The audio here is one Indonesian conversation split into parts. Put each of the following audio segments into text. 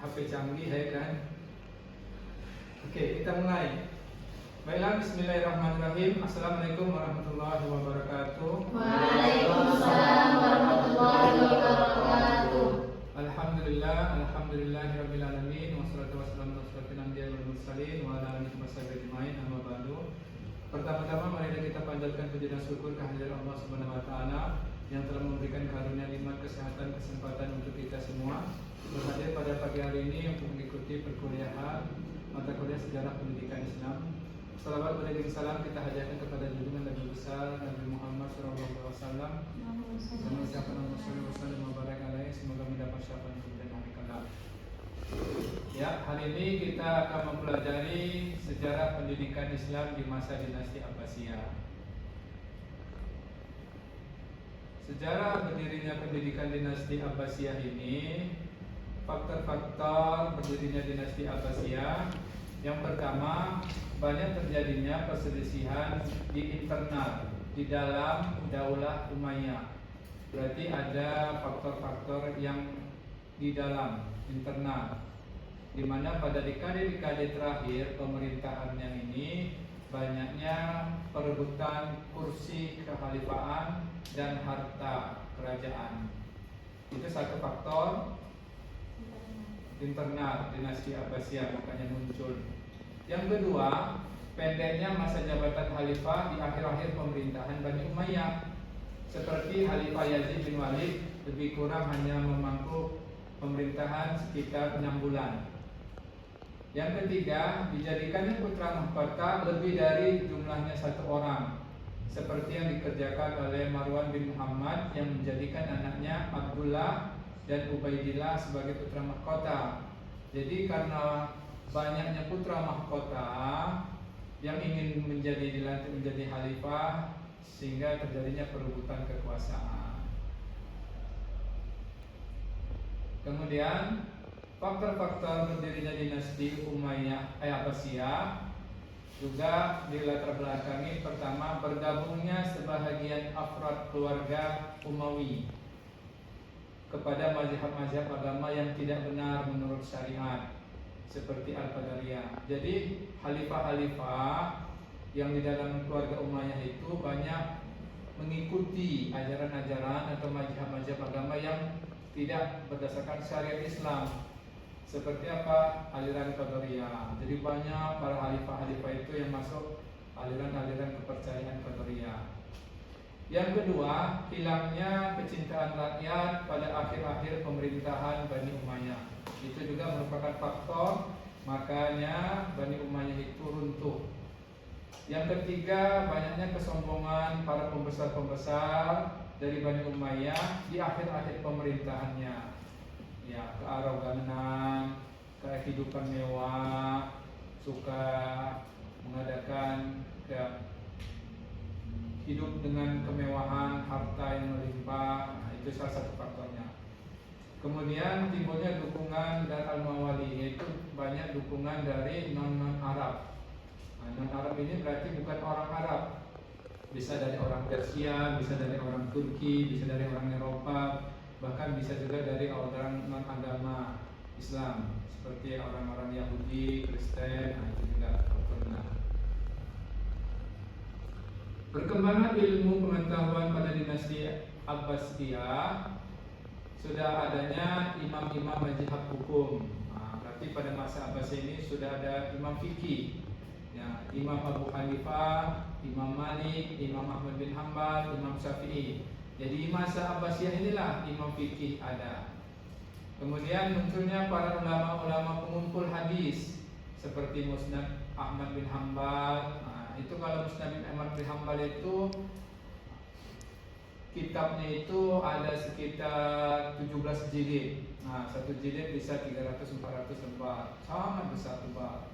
HP canggih ya kan. Oke, kita mulai. Baiklah, bismillahirrahmanirrahim. Assalamualaikum warahmatullahi wabarakatuh. Waalaikumsalam warahmatullahi wabarakatuh. Alhamdulillahirabbil alamin wassalatu wassalamu ala asyrofil anbiya'i wal mursalin wa ala alihi washabihi ajmain, amma ba'du. Pertama-tama mari kita panjatkan puji dan syukur kehadirat Allah Subhanahu wa taala yang telah memberikan karunia nikmat kesehatan, kesempatan untuk kita semua berhadir pada pagi hari ini untuk mengikuti perkuliahan mata kuliah sejarah pendidikan Islam. Salawat beriring salam kita hadiahkan kepada junjungan Nabi besar Nabi Muhammad SAW. Sama siapa nama Rasulullah Mubarak alaih, semoga mendapat syafaat dan hari kelak. Ya, hari ini kita akan mempelajari sejarah pendidikan Islam di masa dinasti Abbasiyah. Sejarah berdirinya pendidikan dinasti Abbasiyah ini, faktor-faktor berdirinya dinasti Abbasiyah. Yang pertama, banyak terjadinya perselisihan di internal di dalam Daulah Umayyah. Berarti ada faktor-faktor yang di dalam internal, di mana pada dekade-dekade terakhir pemerintahannya ini banyaknya perebutan kursi kekhalifahan dan harta kerajaan. Itu satu faktor internal dinasti Abbasiyah makanya muncul. Yang kedua, pendeknya masa jabatan khalifah di akhir-akhir pemerintahan Bani Umayyah. Seperti Khalifah Yazid bin Walid lebih kurang hanya memangku pemerintahan sekitar 6 bulan. Yang ketiga, dijadikannya putra mahkota lebih dari jumlahnya 1 orang, seperti yang dikerjakan oleh Marwan bin Muhammad yang menjadikan anaknya Abdullah dan Ubaidillah sebagai putra mahkota. Jadi karena banyaknya putra mahkota yang ingin dilantik menjadi khalifah, sehingga terjadinya perebutan kekuasaan. Kemudian faktor-faktor berdirinya dinasti Abbasiyah juga dilatar belakangi. Pertama, bergabungnya sebahagian afrad keluarga Umawi kepada mazhab-mazhab agama yang tidak benar menurut syariat, seperti Al-Qadariyah. Jadi khalifah-khalifah yang di dalam keluarga Umayyah itu banyak mengikuti ajaran-ajaran atau mazhab-mazhab agama yang tidak berdasarkan syariat Islam. Seperti apa? Aliran Qadariyah. Jadi banyak para khalifah-khalifah itu yang masuk aliran-aliran kepercayaan Qadariyah. Yang kedua, hilangnya kecintaan rakyat pada akhir-akhir pemerintahan Bani Umayyah. Itu juga merupakan faktor makanya Bani Umayyah itu runtuh. Yang ketiga, banyaknya kesombongan para pembesar-pembesar dari Bani Umayyah di akhir-akhir pemerintahannya. Ya, kearoganan, kehidupan mewah, suka mengadakan hidup dengan kemewahan, harta yang melimpah. Nah, itu salah satu faktornya. Kemudian timbulnya dukungan dan al-mawali, yaitu banyak dukungan dari non-Arab. Nah, non-Arab ini berarti bukan orang Arab, bisa dari orang Persia, bisa dari orang Turki, bisa dari orang Eropa, bahkan bisa juga dari orang non-agama Islam, seperti orang-orang Yahudi, Kristen. Nah, itu juga faktornya. Perkembangan ilmu pengetahuan pada dinasti Abbasiyah, sudah adanya imam-imam mazhab hukum. Nah, berarti pada masa Abbasiyah ini sudah ada imam fikih. Ya, Imam Abu Hanifah, Imam Malik, Imam Ahmad bin Hanbal, Imam Syafi'i. Jadi masa Abbasiyah inilah imam fikih ada. Kemudian munculnya para ulama-ulama pengumpul hadis seperti Musnad Ahmad bin Hanbal. Itu kalau Musnad Ahmad bin Hanbal itu kitabnya itu ada sekitar 17 jilid. Nah, satu jilid bisa 300-400 lembar, sangat besar tebal.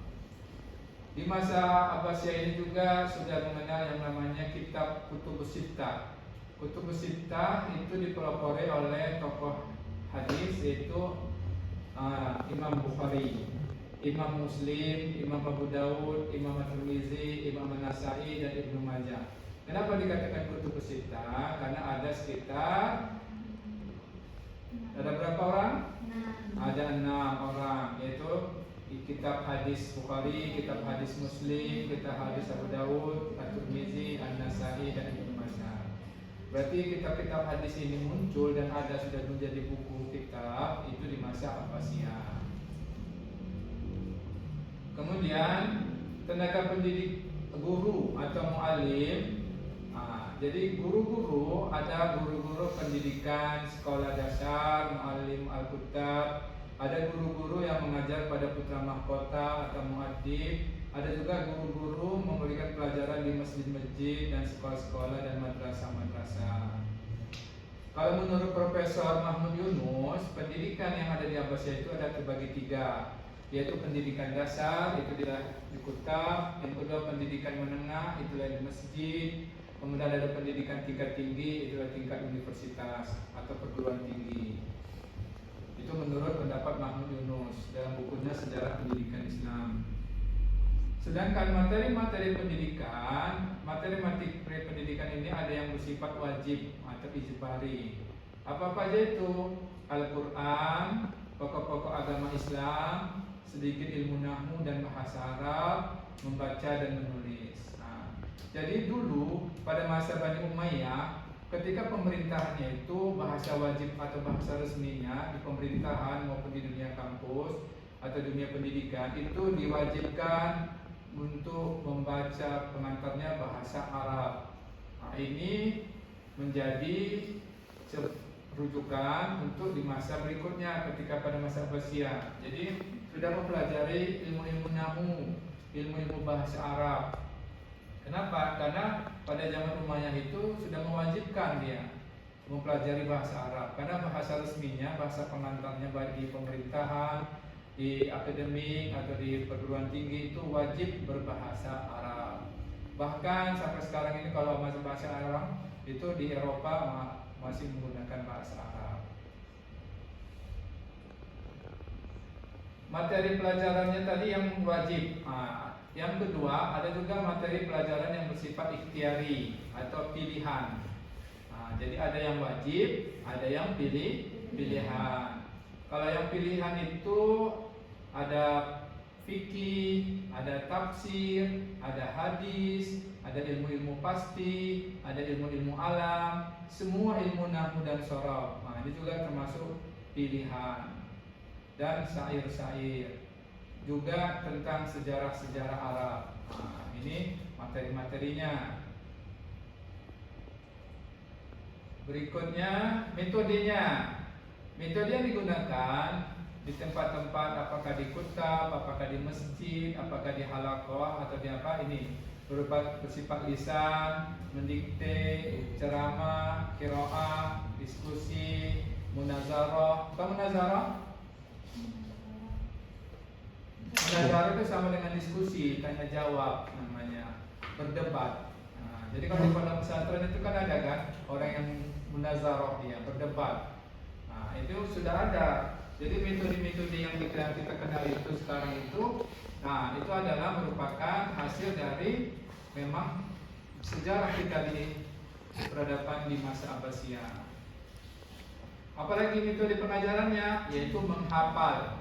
Di masa Abbasiyah ini juga sudah mengenal yang namanya kitab Kutubus Sittah. Kutubus Sittah itu dipelopori oleh tokoh hadis, yaitu Imam Bukhari, Imam Muslim, Imam Abu Dawud, Imam At-Tirmizi, Imam An-Nasa'i, dan Ibnu Majah. Kenapa dikatakan Kutubus Sittah? Karena ada sekitar Ada berapa orang? 6. Ada 6 orang, yaitu kitab hadis Bukhari, kitab hadis Muslim, kitab hadis Abu Dawud, At-Tirmizi, An-Nasai, dan Ibnu Majah. Berarti kitab-kitab hadis ini muncul dan ada sudah menjadi buku kitab itu di masa Abbasiyah. Kemudian tenaga pendidik guru atau muallim. Jadi guru-guru, ada guru-guru pendidikan sekolah dasar, muallim al-kutab, ada guru-guru yang mengajar pada putra mahkota atau muaddib, ada juga guru-guru memberikan pelajaran di masjid-masjid dan sekolah-sekolah dan madrasah-madrasah. Kalau menurut Profesor Mahmud Yunus, pendidikan yang ada di Abbasiyah itu ada terbagi 3, yaitu pendidikan dasar, itu di kutab, yang kedua pendidikan menengah, itulah di masjid, kemudian ada pendidikan tingkat tinggi, itulah tingkat universitas atau perguruan tinggi. Itu menurut pendapat Mahmud Yunus dalam bukunya Sejarah Pendidikan Islam. Sedangkan materi-materi pendidikan, materi-materi pendidikan ini ada yang bersifat wajib atau ijbari. Apa-apa aja itu? Al-Quran, pokok-pokok agama Islam, sedikit ilmu nahwu dan bahasa Arab, membaca dan menulis. Jadi dulu pada masa Bani Umayyah, ketika pemerintahannya itu bahasa wajib atau bahasa resminya di pemerintahan maupun di dunia kampus atau dunia pendidikan itu diwajibkan untuk membaca pengantarnya bahasa Arab. Ini menjadi rujukan untuk di masa berikutnya ketika pada masa Abbasiyah. Jadi sudah mempelajari ilmu-ilmu nahwu, ilmu-ilmu bahasa Arab. Kenapa? Karena pada zaman Umayyah itu sudah mewajibkan dia mempelajari bahasa Arab. Karena bahasa resminya, bahasa pengantarnya baik di pemerintahan, di akademik atau di perguruan tinggi itu wajib berbahasa Arab. Bahkan sampai sekarang ini kalau masih bahasa Arab itu di Eropa masih menggunakan bahasa Arab. Materi pelajarannya tadi yang wajib. Yang kedua, ada juga materi pelajaran yang bersifat ikhtiari atau pilihan. Jadi ada yang wajib, ada yang pilihan. Kalau yang pilihan itu ada fikih, ada tafsir, ada hadis, ada ilmu-ilmu pasti, ada ilmu-ilmu alam, semua ilmu nahwu dan shorof. Ini juga termasuk pilihan. Dan syair-syair. Juga tentang sejarah-sejarah Arab. Ini materi-materinya. Berikutnya metodenya. Metode yang digunakan di tempat-tempat, apakah di kutab, apakah di masjid, apakah di halaqah atau di apa, ini bersifat lisan, mendikte, ceramah, qiraah, diskusi, munazarah. Apa munazarah? Munazarah itu sama dengan diskusi, tanya jawab namanya, berdebat. Jadi kalau di pondok pesantren itu kan ada kan orang yang munazarah, dia berdebat. Itu sudah ada. Jadi metode-metode yang kita kenal itu sekarang itu, itu adalah merupakan hasil dari memang sejarah kita di peradaban di masa Abbasiyah. Apalagi metode pengajarannya, yaitu menghafal.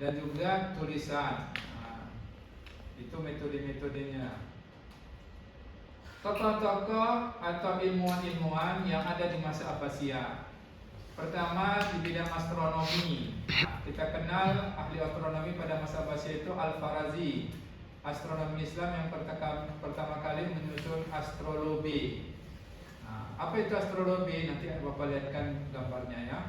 Dan juga tulisan. Itu metode-metodenya. Tokoh-tokoh atau ilmuwan-ilmuwan yang ada di masa Abbasiyah. Pertama di bidang astronomi. Kita kenal ahli astronomi pada masa Abbasiyah itu Al-Farazi, astronomi Islam yang pertama kali menyusun astrologi. Apa itu astrologi? Nanti Bapak lihatkan gambarnya ya.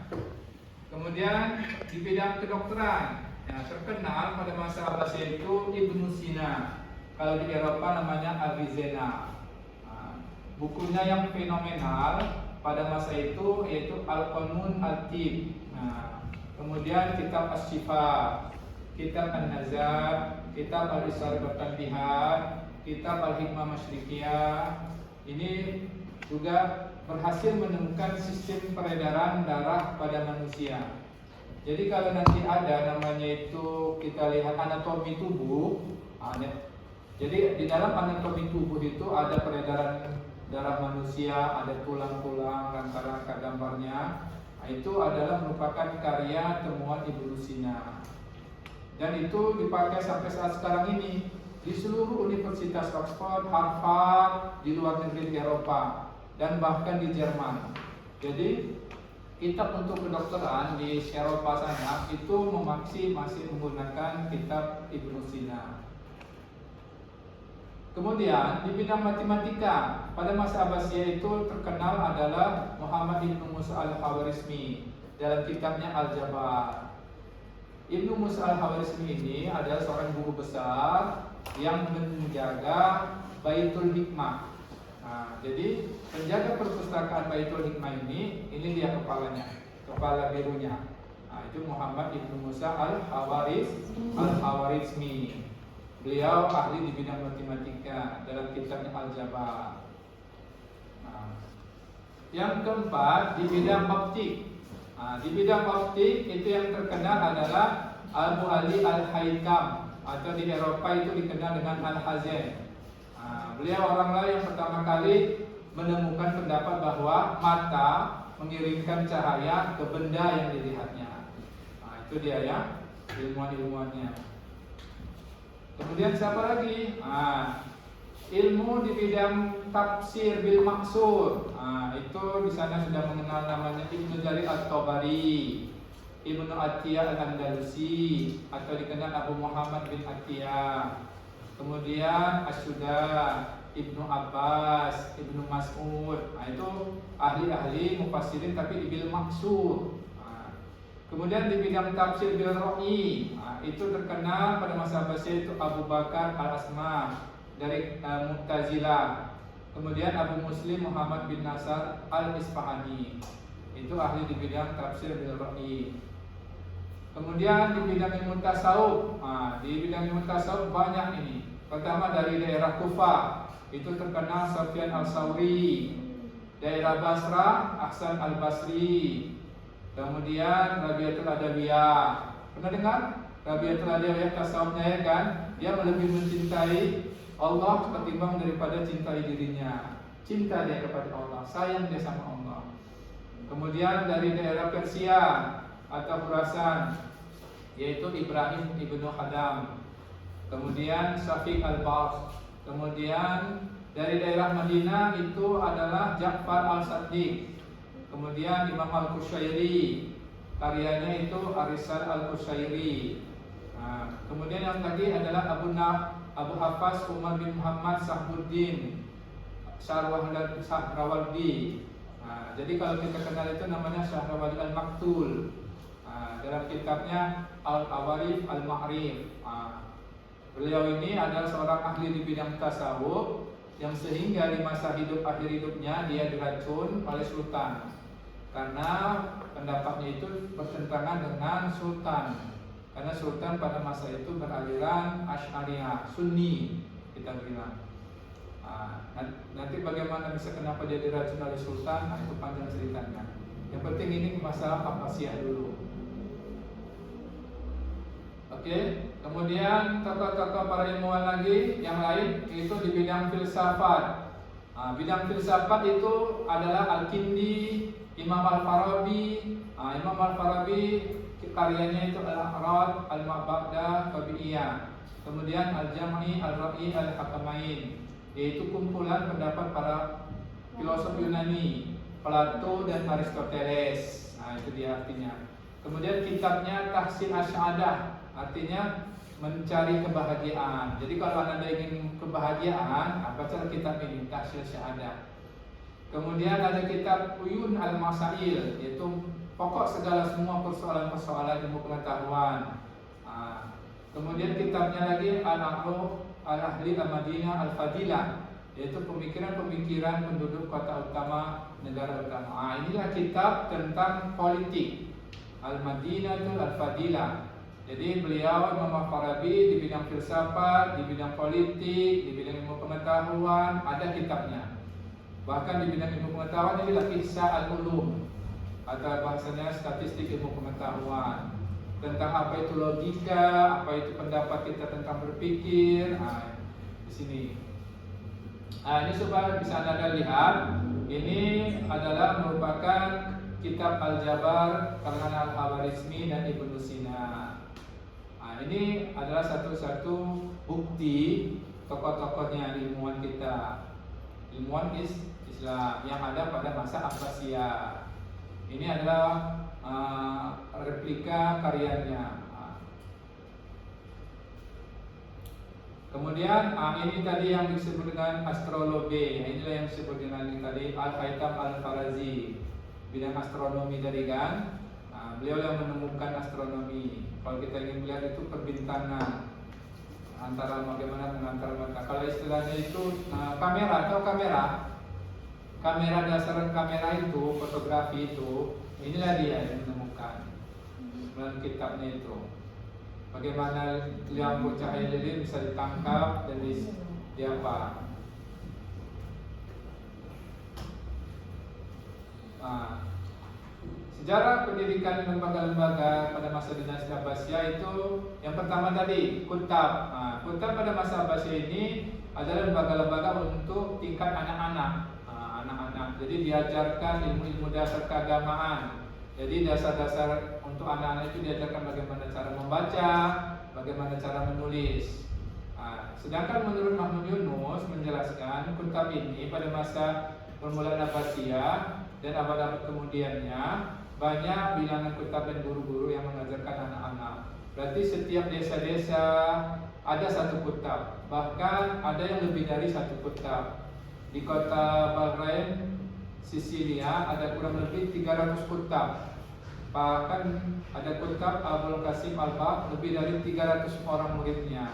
Kemudian di bidang kedokteran, terkenal pada masa Abbasiyah itu Ibnu Sina. Kalau di Eropa namanya Avicenna. Bukunya yang fenomenal pada masa itu yaitu Al-Qanun Al-Tib. Kemudian kitab Asy-Syifa, kitab An-Nazar, kitab Al-Israr wa Tanbihat, kitab Al-Hikmah Masyriqiyah. Ini juga berhasil menemukan sistem peredaran darah pada manusia. Jadi kalau nanti ada namanya itu kita lihat anatomi tubuh. Jadi di dalam anatomi tubuh itu ada peredaran darah manusia, ada tulang-tulang, rangka-rangka gambarnya. Itu adalah merupakan karya temuan Ibnu Sina. Dan itu dipakai sampai saat sekarang ini di seluruh universitas Oxford, Harvard, di luar negeri di Eropa, dan bahkan di Jerman. Jadi kitab untuk kedokteran di Eropa sana itu masih menggunakan kitab Ibnu Sina. Kemudian di bidang matematika pada masa Abbasiyah itu terkenal adalah Muhammad ibnu Musa al-Khawarizmi dalam kitabnya Al-Jabar. Ibnu Musa al-Khawarizmi ini adalah seorang guru besar yang menjaga Baitul Hikmah. Nah, jadi penjaga perpustakaan Baitul Hikmah ini dia kepalanya, kepala birunya. Nah, itu Muhammad ibnu Musa al-Khawarizmi. Beliau ahli di bidang matematika dalam kitabnya Al-Jabar. Nah, yang keempat di bidang optik. Di bidang optik itu yang terkenal adalah Abu Ali Al-Haytham, atau di Eropa itu dikenal dengan Al-Hazen. Beliau oranglah yang pertama kali menemukan pendapat bahwa mata mengirimkan cahaya ke benda yang dilihatnya. Itu dia ya, ilmuwan-ilmuannya. Kemudian siapa lagi? Ilmu di bidang tafsir bil maksud. Itu di sana sudah mengenal namanya Ibnu Jarir At-Tabari, Ibnu Atiyah Al-Andalusi, atau dikenal Abu Muhammad bin Atiyah. Kemudian Asyuda, Ibnu Abbas, Ibnu Mas'ud. Itu ahli-ahli mufassirin tapi bil maksud. Kemudian di bidang tafsir bil ra'i, itu terkenal pada masa Abbasiyah itu Abu Bakar Al-Asma dari Mu'tazilah. Kemudian Abu Muslim Muhammad bin Nasr Al-Isfahani, itu ahli di bidang tafsir bil ra'i. Kemudian di bidang ilmu tasawuf, di bidang ilmu tasawuf banyak ini. Pertama dari daerah Kufah, itu terkenal Sufyan Al-Sauri. Daerah Basrah, Ahsan Al-Basri. Kemudian Rabi'atul Adawiyah. Pernah dengar? Rabi'atul Adawiyah tasawufnya ya kan? Dia lebih mencintai Allah ketimbang daripada cintai dirinya. Cinta dia kepada Allah, sayang dia sama Allah. Kemudian dari daerah Persia atau Khurasan, yaitu Ibrahim ibnu Hadam. Kemudian Syafiq al-Bas. Kemudian dari daerah Madinah itu adalah Ja'far al-Saddiq. Kemudian Imam Al-Qushairi, karyanya itu Arisal Al-Qushairi. Kemudian yang tadi adalah Abu Hafaz Umar bin Muhammad Sahbuddin Syahrawardi. Jadi kalau kita kenal itu namanya Syahrawardi Al-Maktul. Dalam kitabnya Al-Awarif Al-Ma'rif. Beliau ini adalah seorang ahli di bidang tasawuf yang sehingga di masa akhir hidupnya dia diracun oleh sultan. Karena pendapatnya itu bertentangan dengan sultan. Karena sultan pada masa itu beraliran Asy'ariyah, Sunni kita bilang. Nanti bagaimana bisa kenapa dia diracun oleh sultan, itu panjang ceritanya. Yang penting ini masalah Abbasiyah dulu. Oke, kemudian tokoh-tokoh para ilmuwan lagi yang lain itu di bidang filsafat. Bidang filsafat itu adalah Al-Kindi, Imam Al-Farabi. Imam Al-Farabi karyanya itu Al-A'rad, Al-Ma'badah, Tabi'iyah. Kemudian Al-Jam'i, Al-Ra'i, Al-Hakamain, yaitu kumpulan pendapat para filosof Yunani, Plato dan Aristoteles. Itu dia artinya. Kemudian kitabnya Tahsin Asy-Sa'adah, artinya mencari kebahagiaan. Jadi kalau Anda ingin kebahagiaan, baca kitab ini Tahsin Asy-Sa'adah. Kemudian ada kitab Uyun Al-Masail, yaitu pokok segala semua persoalan-persoalan ilmu pengetahuan. Kemudian kitabnya lagi Al-Aqlu Al-Ahli Al-Madinah Al-Fadilah, yaitu pemikiran-pemikiran penduduk kota utama, negara utama. Inilah kitab tentang politik, Al-Madinah Al-Fadilah. Jadi beliau Imam Al-Farabi di bidang filsafat, di bidang politik, di bidang ilmu pengetahuan, ada kitabnya. Bahkan di bidang ilmu pengetahuan inilah Ihsa al-Ulum, atau bahasanya statistik ilmu pengetahuan. Tentang apa itu logika, apa itu pendapat kita tentang berpikir. Di sini. Ini supaya bisa Anda lihat, ini adalah merupakan kitab Al-Jabar karangan Al-Khawarizmi dan Ibnu Sina. Nah, ini adalah satu-satu bukti tokoh-tokohnya ilmuwan kita, ilmuwan Islam yang ada pada masa Abbasiyah. Ini adalah replika karyanya. Kemudian ini tadi yang disebut dengan astrologi. Inilah yang disebut dengan tadi Al-Haytham Al-Farazi, bidang astronomi tadi kan. Beliau yang menemukan astronomi. Kalau kita ingin melihat itu perbintangan antara bagaimana mengantar mata. Kalau istilahnya itu kamera atau kamera dasar kamera itu, fotografi itu, inilah dia yang menemukan dalam kitabnya itu. Bagaimana lampu cahaya lilin bisa ditangkap dan di apa? Sejarah pendidikan lembaga-lembaga pada masa dinasti Abbasiyah itu yang pertama tadi kutab. Kutab pada masa Abbasiyah ini adalah lembaga-lembaga untuk tingkat anak-anak. Jadi diajarkan ilmu-ilmu dasar keagamaan. Jadi dasar-dasar untuk anak-anak itu diajarkan bagaimana cara membaca, bagaimana cara menulis. Sedangkan menurut Mahmud Yunus menjelaskan kutab ini pada masa permulaan Abbasiyah dan abad-abad kemudiannya banyak bilangan kutab dan guru-guru yang mengajarkan anak-anak. Berarti setiap desa-desa ada satu kutab, bahkan ada yang lebih dari satu kutab. Di kota Bahrain, Sisilia ada kurang lebih 300 kutab. Bahkan ada kutab Abul Qasim Al-Baq lebih dari 300 orang muridnya.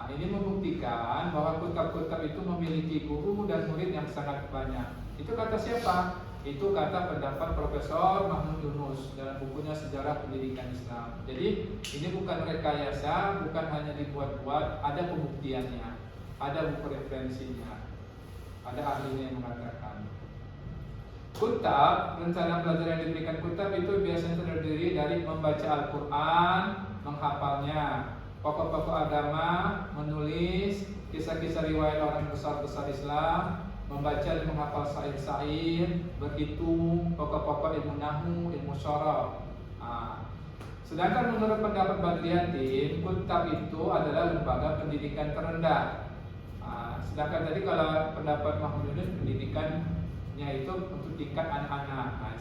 Ini membuktikan bahwa kutab-kutab itu memiliki guru dan murid yang sangat banyak. Itu kata siapa? Itu kata pendapat Profesor Mahmud Yunus dalam bukunya Sejarah Pendidikan Islam. Jadi ini bukan rekayasa, bukan hanya dibuat-buat, ada pembuktiannya, ada buku referensinya, ada ahlinya yang mengatakan. Kutab, rencana belajar yang diberikan kutab itu biasanya terdiri dari membaca Al-Quran, menghafalnya, pokok-pokok agama, menulis kisah-kisah riwayat orang besar-besar Islam, membaca dan menghafal syair-syair, berhitung, pokok-pokok ilmu nahwu, ilmu syarah. Sedangkan menurut pendapat Badriyatin, kutab itu adalah lembaga pendidikan terendah. Sedangkan tadi kalau pendapat Mahmud Yunus pendidikannya itu untuk tingkat anak-anak.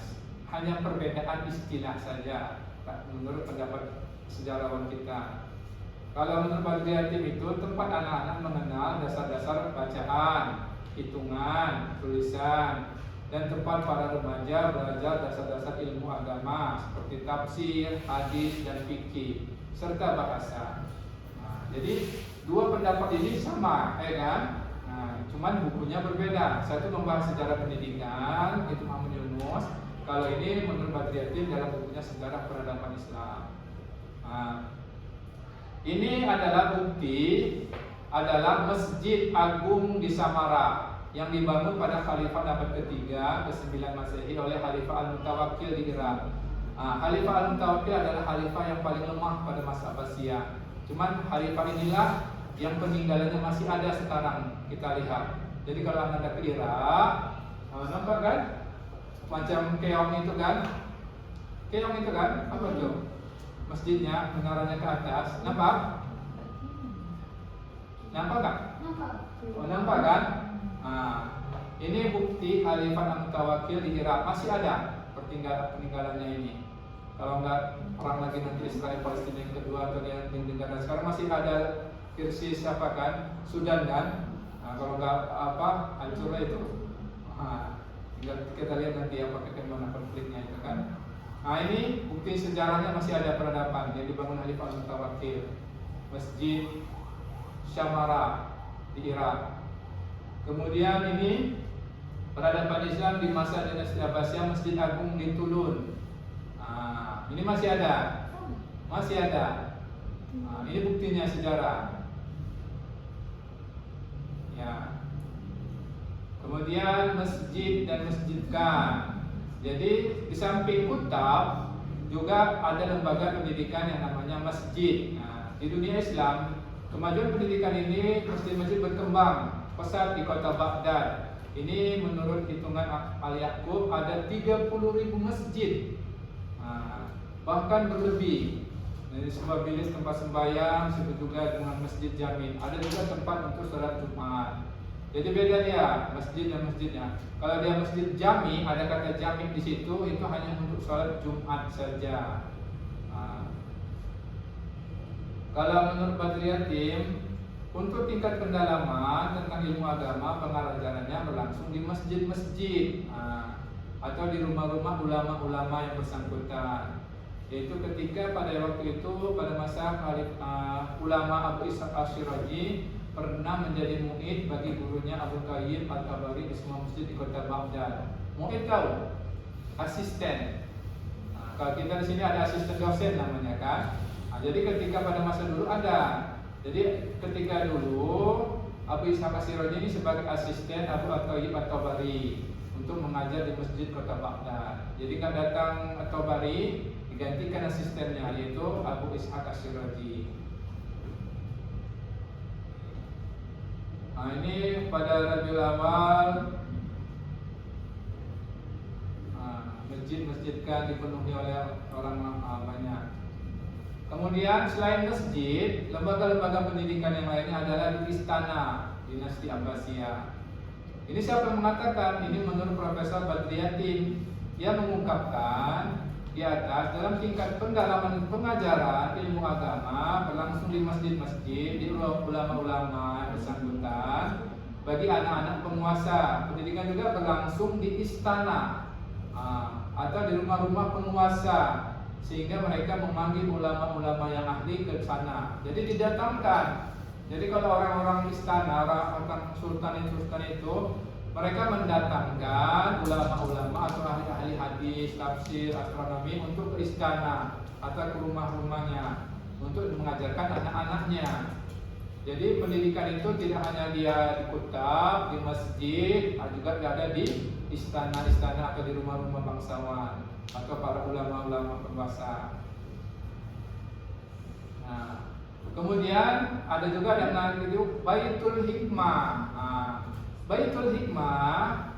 Hanya perbedaan istilah saja menurut pendapat sejarawan kita. Kalau menurut Badriyatin itu tempat anak-anak mengenal dasar-dasar bacaan, hitungan, tulisan, dan tempat para remaja belajar dasar-dasar ilmu agama seperti tafsir, hadis, dan fikih serta bahasa. Jadi dua pendapat ini sama, kan? Cuman bukunya berbeda. Satu membahas sejarah pendidikan, itu Mahmud Yunus. Kalau ini menurut Badriyatin dalam bukunya Sejarah Peradaban Islam. Ini adalah bukti adalah Masjid Agung di Samara yang dibangun pada Khalifah abad ketiga ke-9 Masehi oleh Khalifah Al-Mutawakkil di Irak. Khalifah Al-Mutawakkil adalah khalifah yang paling lemah pada masa Abbasiyah. Cuman khalifah inilah yang peninggalannya masih ada sekarang kita lihat. Jadi kalau Anda ke Irak, nampak kan? Macam keong itu kan? Keong itu kan? Apa itu? Masjidnya, mengarahnya ke atas. Nampak? Nampak tak? Nampak kan? Ini bukti Khalifah Al-Mutawakkil di Irak masih ada peninggalannya ini. Kalau enggak perang lagi nanti Israel Palestina yang kedua atau yang negara sekarang masih ada krisis apa kan? Sudan kan? Kalau enggak hancurlah itu. Tinggal kita lihat nanti apakah bagaimana konfliknya itu kan. Ini bukti sejarahnya masih ada peradaban yang dibangun Khalifah Al-Mutawakkil, Masjid Syamara di Irak. Kemudian ini peradaban Islam di masa dinasti Abbasiyah, Masjid Agung di Tulun. Ini masih ada, ini buktinya sejarah. Ya. Kemudian masjid dan masjidkan. Jadi di samping kutab juga ada lembaga pendidikan yang namanya masjid. Di dunia Islam kemajuan pendidikan ini masjid-masjid berkembang pesat di kota Baghdad, Ini menurut hitungan Al-Yaqub ada 30.000 masjid, bahkan berlebih. Jadi sebuah bilik tempat sembahyang, situ juga dengan masjid jamin. Ada juga tempat untuk sholat Jumat. Jadi beda dia masjid dan masjidnya. Kalau dia masjid jami, ada kata jami di situ, itu hanya untuk sholat Jumat saja. Kalau menurut Badriyatim, untuk tingkat pendalaman tentang ilmu agama, pengajarannya berlangsung di masjid-masjid atau di rumah-rumah ulama-ulama yang bersangkutan. Yaitu ketika pada waktu itu, pada masa ulama Abu Ishaq Ash-Shirazi pernah menjadi mu'id bagi gurunya Abu Qayyim At-Tabari di semua masjid di kota Baghdad. Mu'id tahu? Asisten. Kalau kita di sini ada asisten dosen namanya kan. Jadi ketika pada masa dulu ada. Jadi ketika dulu Abu Ishaq Ash-Shirazi ini sebagai asisten Abu Qayyim At-Tabari untuk mengajar di masjid kota Baghdad. Jadi kan datang At-Tabari digantikan asistennya, yaitu Abu Ishaq Ash-Shirazi. Ini pada Rabiul Awal, masjid-masjid kan dipenuhi oleh orang banyak. Kemudian selain masjid, lembaga-lembaga pendidikan yang lainnya adalah di istana dinasti Abbasiyah. Ini siapa yang mengatakan? Ini menurut Profesor Badriyatin. Dia mengungkapkan di atas, dalam tingkat pendalaman pengajaran ilmu agama berlangsung di masjid-masjid, di ulama-ulama yang bersangkutan. Bagi anak-anak penguasa, pendidikan juga berlangsung di istana atau di rumah-rumah penguasa, sehingga mereka memanggil ulama-ulama yang ahli ke sana. Jadi didatangkan. Jadi kalau orang-orang istana, orang sultan itu mereka mendatangkan ulama-ulama atau ahli-ahli hadis, tafsir, astronomi untuk ke istana atau ke rumah-rumahnya untuk mengajarkan anak-anaknya. Jadi pendidikan itu tidak hanya dia di kutab, di masjid, juga ada di istana-istana atau di rumah-rumah bangsawan atau para ulama-ulama penguasa. Kemudian ada juga yang namanya itu Baitul Hikmah. Baitul Hikmah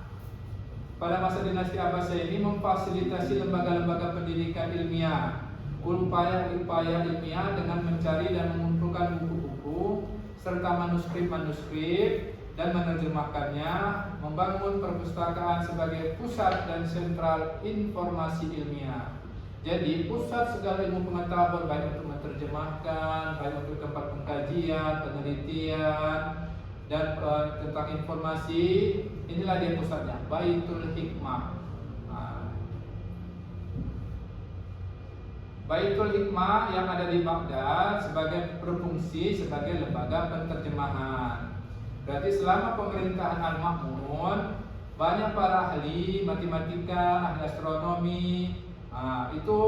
pada masa dinasti Abbasiyah ini memfasilitasi lembaga-lembaga pendidikan ilmiah, upaya-upaya ilmiah dengan mencari dan mengumpulkan buku-buku serta manuskrip-manuskrip dan menerjemahkannya, membangun perpustakaan sebagai pusat dan sentral informasi ilmiah. Jadi pusat segala ilmu pengetahuan, baik untuk menerjemahkan, baik untuk tempat pengkajian, penelitian, dan tentang informasi, inilah dia pusatnya, Baitul Hikmah. Baitul Hikmah yang ada di Baghdad berfungsi sebagai lembaga penterjemahan. Berarti selama pemerintahan Al-Ma'mun, banyak para ahli matematika, ahli astronomi, itu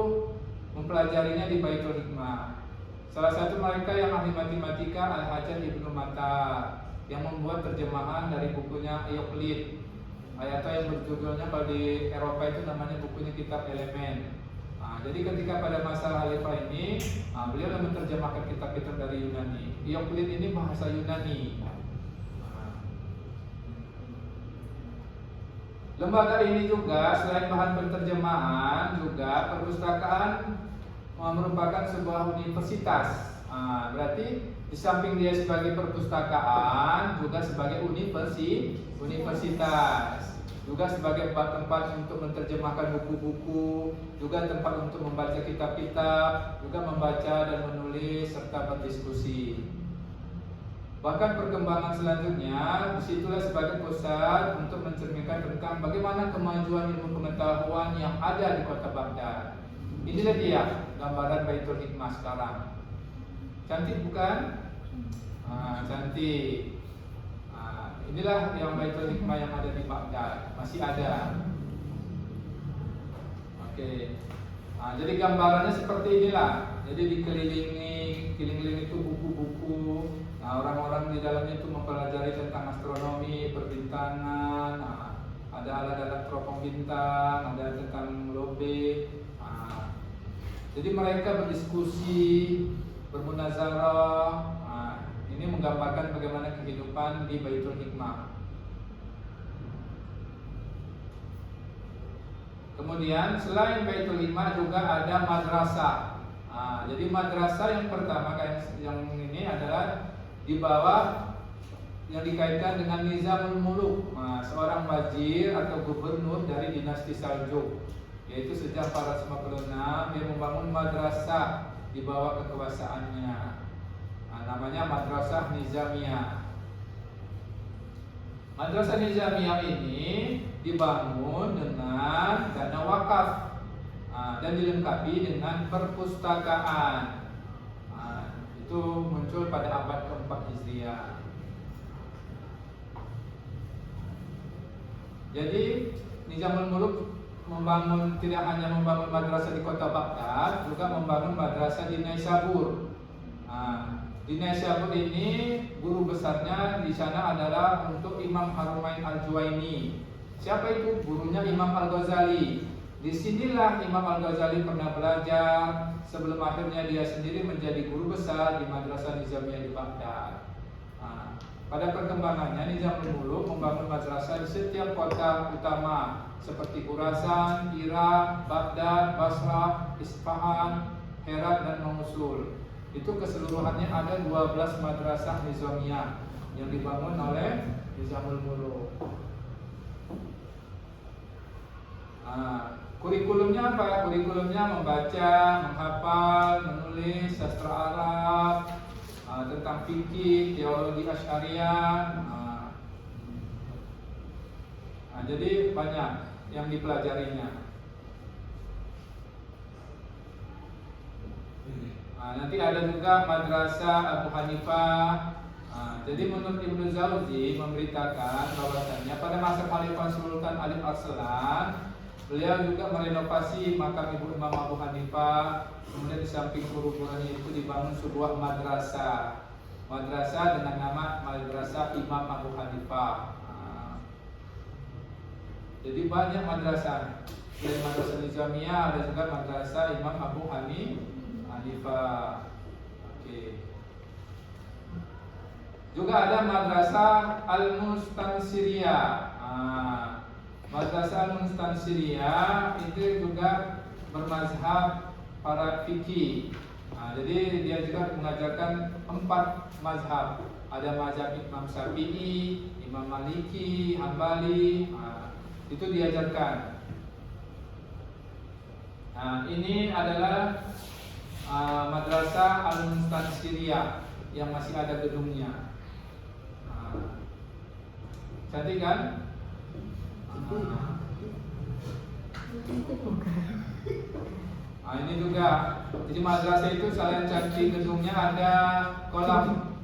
mempelajarinya di Baitul Hikmah. Salah satu mereka yang ahli matematika Al-Hajjaj Ibnu Matar, yang membuat terjemahan dari bukunya Euclid, atau yang berjudulnya kalau di Eropa itu namanya bukunya Kitab Elemen. Jadi ketika pada masa Khalifah ini, beliau menerjemahkan kitab-kitab dari Yunani. Euclid ini bahasa Yunani. Lembaga ini juga selain bahan penterjemahan, juga perpustakaan merupakan sebuah universitas. Berarti di samping dia sebagai perpustakaan, juga sebagai universitas, juga sebagai tempat untuk menerjemahkan buku-buku, juga tempat untuk membaca kitab-kitab, juga membaca dan menulis serta berdiskusi. Bahkan perkembangan selanjutnya, disitulah sebagai pusat untuk mencerminkan tentang bagaimana kemajuan ilmu pengetahuan yang ada di kota Baghdad. Inilah dia gambaran Baitul Hikmah sekarang. Cantik bukan? Cantik. Inilah yang Baitul Hikmah yang ada di Baghdad, masih ada. Oke. Jadi gambarannya seperti inilah. Jadi dikelilingi itu buku-buku. Orang-orang di dalamnya itu mempelajari tentang astronomi, perbintangan. Ada alat-alat teropong bintang, ada tentang lobe. Jadi mereka berdiskusi, bermunazarah. Ini menggambarkan bagaimana kehidupan di Baitul Hikmah. Kemudian selain Baitul Hikmah juga ada madrasah. Jadi madrasah yang pertama kayak yang ini adalah di bawah yang dikaitkan dengan Nizamul Muluk, seorang wazir atau gubernur dari dinasti Saljuk, yaitu sejak 456 dia membangun madrasah di bawah kekuasaannya. Namanya Madrasah Nizamiyah. Madrasah Nizamiyah ini dibangun dengan dana wakaf dan dilengkapi dengan perpustakaan. Itu muncul pada abad keempat Hijriah. Jadi Nizamul Muluk tidak hanya membangun madrasah di kota Baghdad, juga membangun madrasah di Naisabur. Di Naisabur ini guru besarnya di sana adalah untuk Imam Harumain Al-Juwaini. Siapa itu? Gurunya Imam Al-Ghazali. Disinilah Imam Al-Ghazali pernah belajar sebelum akhirnya dia sendiri menjadi guru besar di Madrasah Nizamiyah di Baghdad. Pada perkembangannya Nizamul Muluk membangun madrasah di setiap kota utama seperti Khurasan, Irak, Baghdad, Basrah, Isfahan, Herat dan Mosul. Itu keseluruhannya ada 12 madrasah Nizamiyah yang dibangun oleh Nizamul Muluk. Kurikulumnya apa? Kurikulumnya membaca, menghafal, menulis sastra Arab, tentang fikih, teologi Asy'ariyah. Jadi banyak yang dipelajarinya. Nanti ada juga madrasah Abu Hanifah. Jadi menurut Ibnu Jauzi memberitakan bahwasannya pada masa Khalifah Sultan Alif Arslan, beliau juga merenovasi makam ibu Imam Abu Hanifah. Kemudian di samping kuburannya itu dibangun sebuah madrasah dengan nama Madrasah Imam Abu Hanifah. Jadi banyak madrasah. Selain madrasah Nizamiyah ada juga madrasah Imam Abu Hanifah. Juga ada madrasah Al-Mustansiriyah. Madrasah Al-Mustansiriyah itu juga bermazhab para fikih. Jadi dia juga mengajarkan 4 mazhab. Ada mazhab Imam Syafi'i, Imam Maliki, Hambali. Itu diajarkan. Ini adalah Madrasah Al-Mustansiriyah yang masih ada gedungnya. Cantik kan? Ini juga. Jadi madrasah itu selain cantik gedungnya ada kolam,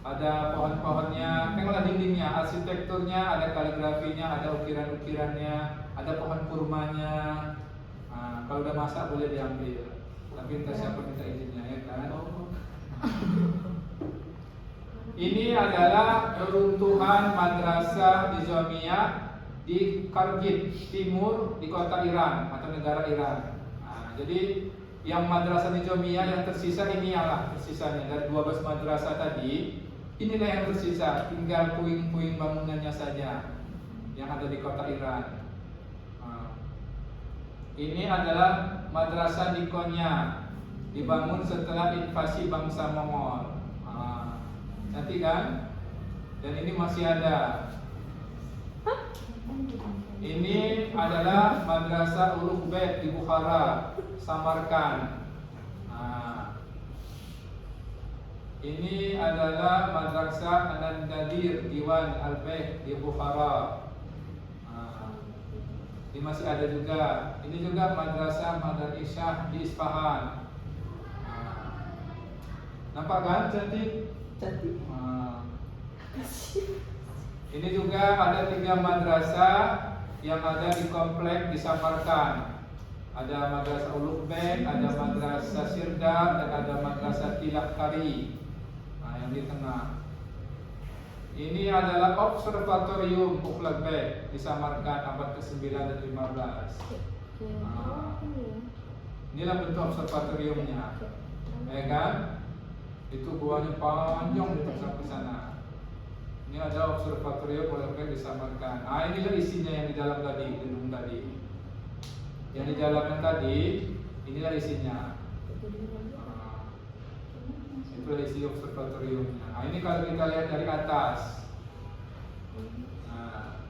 ada pohon-pohonnya, tengoklah dindingnya, arsitekturnya, ada kaligrafinya, ada ukiran-ukirannya, ada pohon kurmanya. Kalau udah masak boleh diambil, tapi entah siapa minta izinnya, ya kan? Ini adalah reruntuhan madrasah Nizamiyah di Kargil Timur di kota Iran atau negara Iran. Jadi yang madrasah Nizamiyah yang tersisa ini ialah tersisanya dari 12 madrasah tadi. Inilah yang tersisa, tinggal puing-puing bangunannya saja yang ada di kota Iran. Ini adalah madrasah di Konya, dibangun setelah invasi bangsa Mongol. Nanti kan? Dan ini masih ada. Ini adalah Madrasah Ulugh Bek di Bukhara, Samarkand. Ini adalah Madrasah An-Nadir Diwan Al-Bek di Bukhara. Ini masih ada juga. Ini juga Madrasah Madarisyah di Isfahan. Nampak kan cantik? Ini juga ada 3 madrasah yang ada di komplek di Samarkand. Ada Madrasah Ulugh Bek, ada Madrasah Sirdar, dan ada Madrasah Tilakari. Yang di tengah. Ini adalah Observatorium Ulugh Bek di Samarkand abad ke-9 dan 15. Inilah bentuk observatoriumnya, ya kan? Itu buahnya panjang di sampai sana. Ini ada observatorium molecular disamarkan. Nah, inilah isinya yang di dalam tadi, gedung tadi. Yang di dalamnya tadi, inilah isinya. Itu isi observatoriumnya. Nah, ini kalau kita lihat dari atas. Nah,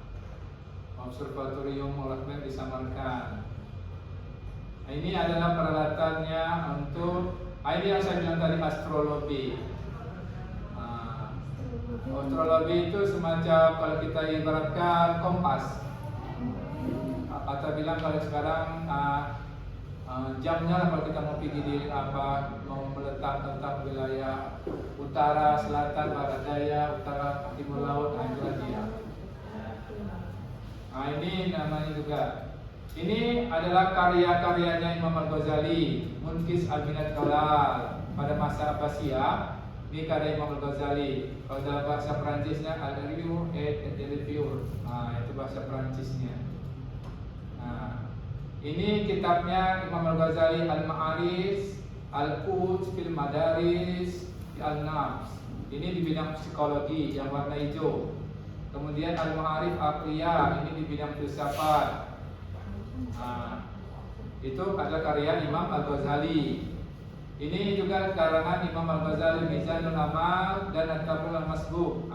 observatorium molecular disamarkan. Nah, ini adalah peralatannya untuk. Ini yang saya bilang tadi, astrologi. Astrologi itu semacam kalau kita ibaratkan kompas, atau bilang kalau sekarang jamnya lah kalau kita mau pergi di mau meletak wilayah utara, selatan, barat daya, utara, timur laut, itulah dia. Nah, ini namanya juga. Ini adalah karya-karyanya Imam Al-Ghazali, Munkis Al-Minat Kalal pada masa Abbasiyah. Ini karya Imam Al-Ghazali. Kalau dalam bahasa Perancisnya Al-Review et Review. Nah, itu bahasa Perancisnya. Nah, ini kitabnya Imam Al-Ghazali, Al-Ma'aris, Al-Quds fil Madaris, Al-Nafs. Ini di bidang psikologi yang warna hijau. Kemudian Al-Ma'arif Aqliyah, ini di bidang filsafat. Nah, itu adalah karya Imam Al-Ghazali. Ini juga karangan Imam Al-Ghazali, Mizanul Amal dan At-Tabrul Al-Masbuk.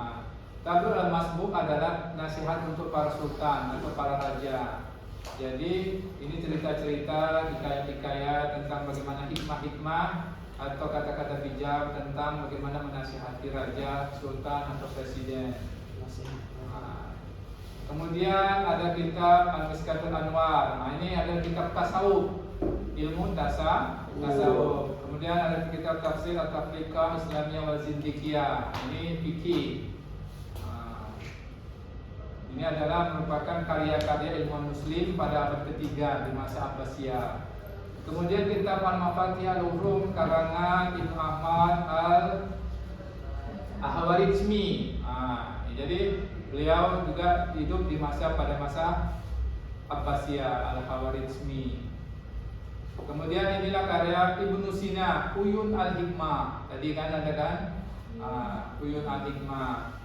Tabrul Al-Masbuk adalah nasihat untuk para sultan atau para raja. Jadi ini cerita-cerita, hikayat-hikayat tentang bagaimana hikmah-hikmah atau kata-kata bijak tentang bagaimana menasihati raja, sultan atau presiden. Kemudian ada kitab Al-Miskatul Anwar. Nah, ini ada kitab tasawuf, ilmu tasawuf. Kemudian ada kitab tafsir At-Tafriqah Islamiyah wal Zindikiyah. Ini fikih. Ini adalah merupakan karya-karya ilmuwan muslim pada abad ketiga di masa Abbasiyah. Kemudian kitab Al-Mafatih Al-Uhrum karangan Ibnu Ahmad Al-Ahwarizmi. Jadi beliau juga hidup di pada masa Abbasiyah, Al-Khawarizmi. Kemudian inilah karya Ibnu Sina, Uyun Al-Hikmah. Tadi kan ada kan? Uyun Al-Hikmah.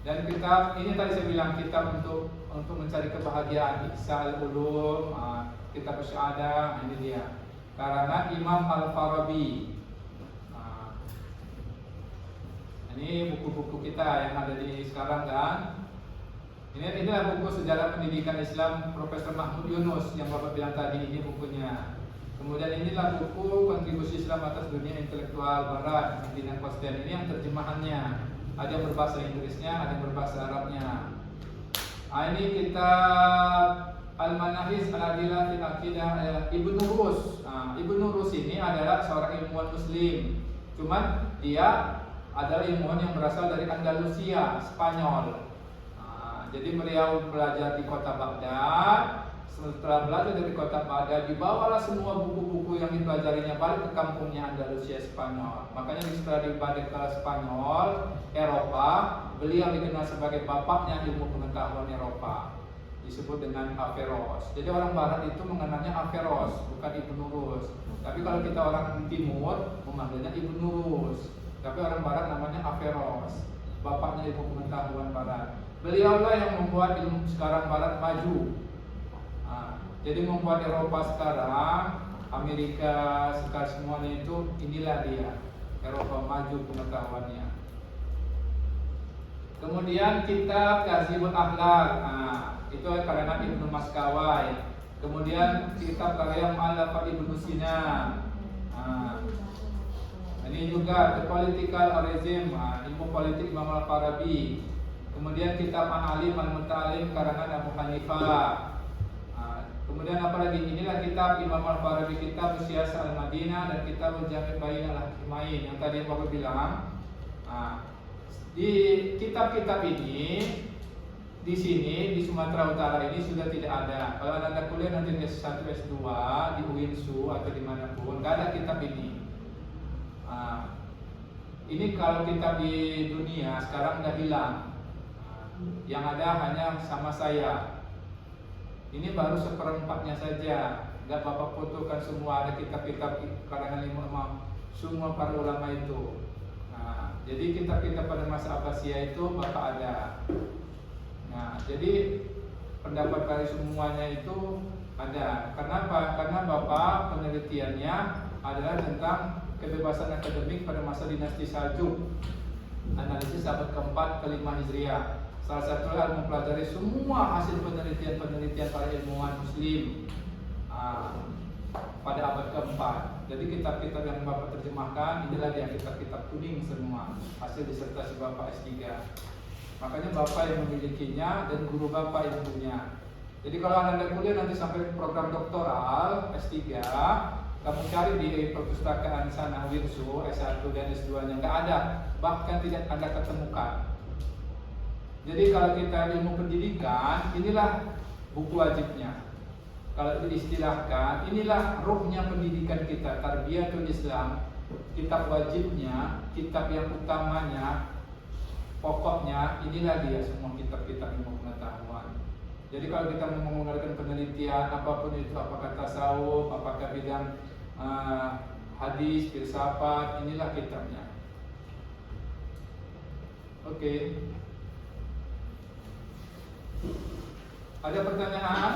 Dan kitab ini tadi saya bilang kitab untuk mencari kebahagiaan, Ihsa Al-Ulum, kitab Syahadah, ini dia. Karangan Imam Al-Farabi. Ini buku-buku kita yang ada di sekarang kan. Inilah buku Sejarah Pendidikan Islam Profesor Mahmud Yunus yang Bapak bilang tadi, ini bukunya. Kemudian inilah buku Kontribusi Islam atas Dunia Intelektual Barat, Medina Kosten. Ini yang terjemahannya. Ada yang berbahasa Inggrisnya, ada yang berbahasa Arabnya. Ini kitab Al-Manahis Al-Adilah fil Aqidah Ibnu Rus. Ibnu Rus ini adalah seorang ilmuwan muslim. Cuman dia adalah ilmuwan yang berasal dari Andalusia, Spanyol. Jadi beliau belajar di kota Baghdad. Setelah belajar dari kota Baghdad, dibawalah semua buku-buku yang dipelajarinya balik ke kampungnya Andalusia, Spanyol. Makanya setelah dibalik ke Spanyol, Eropa, beliau dikenal sebagai bapaknya ilmu pengetahuan Eropa. Disebut dengan Averroes. Jadi orang Barat itu mengenalnya Averroes, bukan Ibnu Rus. Tapi kalau kita orang Timur, memanggilnya Ibnu Rus. Tapi orang Barat namanya Averroes, bapaknya ilmu pengetahuan Barat. Beliaulah yang membuat ilmu sekarang Barat maju. Jadi membuat Eropa sekarang, Amerika sekarang semuanya itu, inilah dia, Eropa maju pengetahuannya. Kemudian kitab Kazibul Akhlaq, itu karangan Ibnu Maskawai. Kemudian kitab karya Mu'allafat Ibnu Sina. Ini juga The Political Regime, ilmu politik Imam Al-Farabi. Kemudian kitab An-Alim Al-Muta'alim karangan Abu Hanifah. Kemudian apalagi inilah kitab Imam Al-Farabi, kitab Siyasah Al-Madinah dan kitab Jami' Bain Al-Hakimain yang tadi Bapak bilang. Di kitab-kitab ini di sini di Sumatera Utara ini sudah tidak ada. Kalau Anda kuliah nanti S1, S2 di UINSU atau dimanapun, nggak ada kitab ini. Ini kalau kitab di dunia sekarang udah hilang. Yang ada hanya sama saya. Ini baru seperempatnya saja. Gak Bapak fotokan semua, ada kitab-kitab karangan imam semua para ulama itu. Nah, jadi kitab-kitab pada masa Abbasiyah itu Bapak ada. Nah, jadi pendapat kali semuanya itu ada. Kenapa? Karena Bapak penelitiannya adalah tentang kebebasan akademik pada masa dinasti Saljuk, analisis abad keempat kelima Hijriah. Salah satu hal mempelajari semua hasil penelitian-penelitian para ilmuwan Muslim pada abad keempat. Jadi kitab-kitab yang Bapak terjemahkan inilah dia, kitab-kitab kuning semua, hasil disertasi Bapak S3. Makanya Bapak yang memilikinya dan guru Bapak yang punya. Jadi kalau Anda kuliah nanti sampai program doktoral S3, kamu cari di perpustakaan sana Wirsu S1 dan S2-nya nggak ada, bahkan tidak Anda ketemukan. Jadi kalau kita ilmu pendidikan, inilah buku wajibnya. Kalau diistilahkan, inilah ruhnya pendidikan kita, Tarbiyatul Islam. Kitab wajibnya, kitab yang utamanya, pokoknya inilah dia semua kitab-kitab ilmu pengetahuan. Jadi kalau kita mau menggunakan penelitian apapun itu, apakah tasawuf, apakah bidang hadis, filsafat, inilah kitabnya. Oke. Ada pertanyaan?